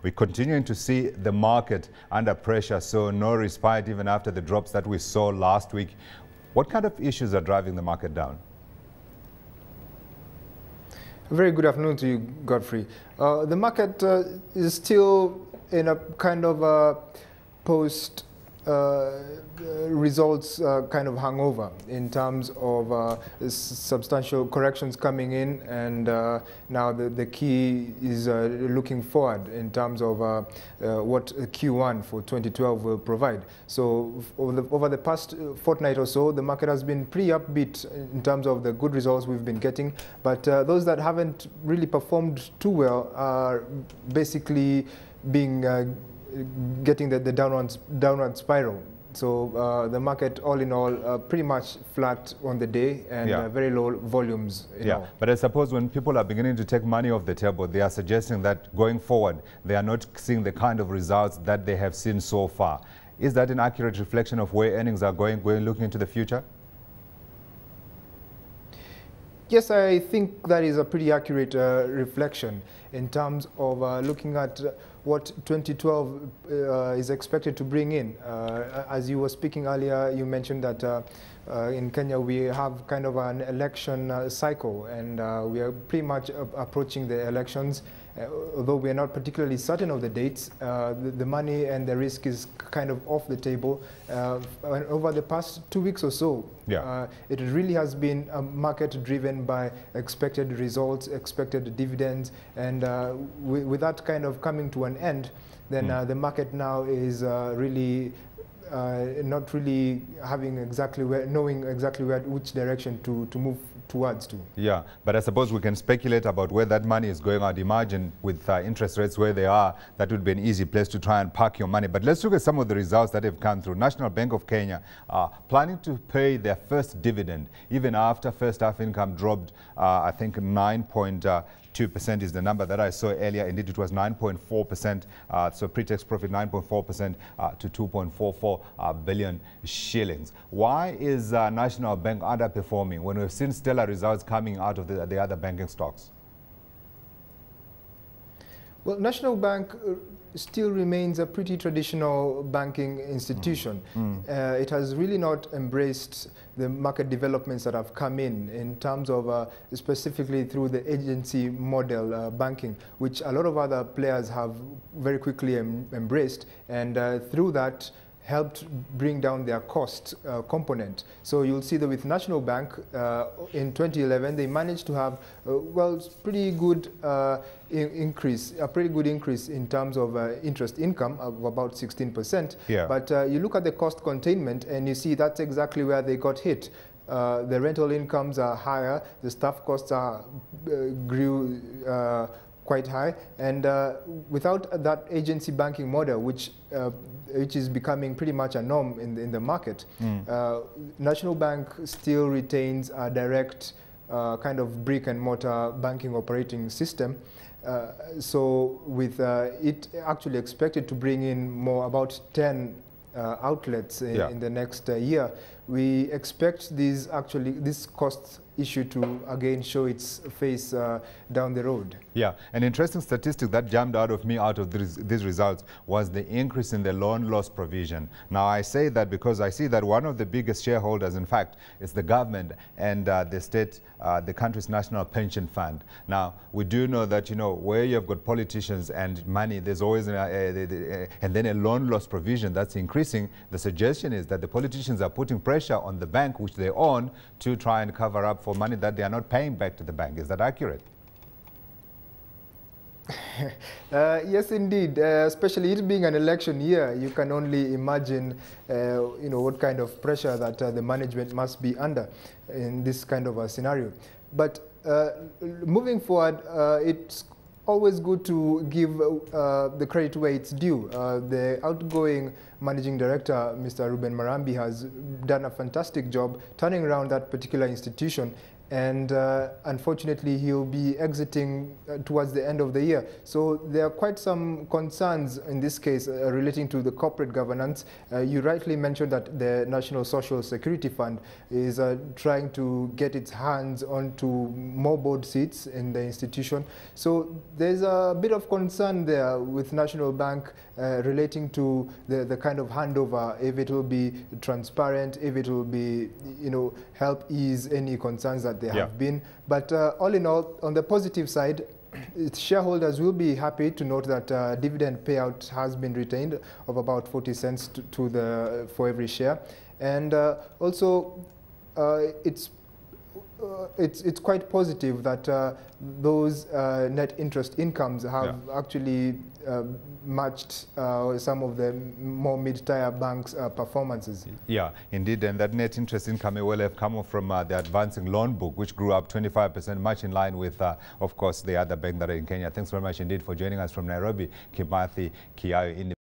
We're continuing to see the market under pressure, so no respite even after the drops that we saw last week. What kind of issues are driving the market down? Very good afternoon to you, Godfrey. The market is still in a kind of post results kind of hangover in terms of substantial corrections coming in, and now the key is looking forward in terms of what Q1 for 2012 will provide. So over the past fortnight or so, the market has been pretty upbeat in terms of the good results we've been getting, but those that haven't really performed too well are basically being getting the downward spiral. So the market, all in all, pretty much flat on the day, and very low volumes. But I suppose when people are beginning to take money off the table, they are suggesting that going forward, they are not seeing the kind of results that they have seen so far. Is that an accurate reflection of where earnings are going looking into the future? Yes, I think that is a pretty accurate reflection in terms of looking at what 2012 is expected to bring in. As you were speaking earlier, you mentioned that in Kenya we have kind of an election cycle, and we are pretty much approaching the elections. Although we are not particularly certain of the dates, the money and the risk is kind of off the table. Over the past 2 weeks or so, it really has been a market driven by expected results, expected dividends, and with that kind of coming to an end, then the market now is really not really having knowing exactly which direction to move towards to. Yeah, but I suppose we can speculate about where that money is going. I'd imagine with interest rates where they are, that would be an easy place to try and park your money. But let's look at some of the results that have come through. National Bank of Kenya planning to pay their first dividend, even after first half income dropped, I think 9.2% is the number that I saw earlier. Indeed, it was 9.4%, so pre-tax profit 9.4% to 2.44 billion shillings. Why is National Bank underperforming when we've seen stellar results coming out of the other banking stocks? Well, National Bank still remains a pretty traditional banking institution. It has really not embraced the market developments that have come in terms of specifically through the agency model banking, which a lot of other players have very quickly embraced, and through that helped bring down their cost component. So you'll see that with National Bank in 2011, they managed to have pretty good increase in terms of interest income of about 16%. But you look at the cost containment and you see that's exactly where they got hit. The rental incomes are higher, the staff costs grew quite high, and without that agency banking model, which is becoming pretty much a norm in the market, National Bank still retains a direct kind of brick and mortar banking operating system. So with it actually expected to bring in about 10 outlets in the next year, we expect this cost issue to again show its face down the road. Yeah, an interesting statistic that jumped out of me out of these results was the increase in the loan loss provision. Now, I say that because I see that one of the biggest shareholders, in fact, is the government and the state, the country's national pension fund. Now, we do know that, you know, where you've got politicians and money, there's always, and then a loan loss provision that's increasing. The suggestion is that the politicians are putting pressure on the bank, which they own, to try and cover up for money that they are not paying back to the bank. Is that accurate? Yes, indeed. Especially it being an election year, you can only imagine, you know, what kind of pressure that the management must be under in this kind of a scenario. But moving forward, it's always good to give the credit where it's due. The outgoing managing director, Mr. Ruben Marambi, has done a fantastic job turning around that particular institution. and unfortunately he'll be exiting towards the end of the year. So there are quite some concerns in this case relating to the corporate governance. You rightly mentioned that the National Social Security Fund is trying to get its hands onto more board seats in the institution. So there's a bit of concern there with National Bank relating to the kind of handover, if it will be transparent, if it will be, help ease any concerns that there have been. But all in all, on the positive side, shareholders will be happy to note that dividend payout has been retained of about 40 cents for every share. And also, it's quite positive that those net interest incomes have actually matched some of the more mid-tier banks' performances. Yeah, indeed, and that net interest income may well have come from the advancing loan book, which grew up 25%, much in line with, of course, the other bank that are in Kenya. Thanks very much indeed for joining us from Nairobi, Kimathi Ikiao.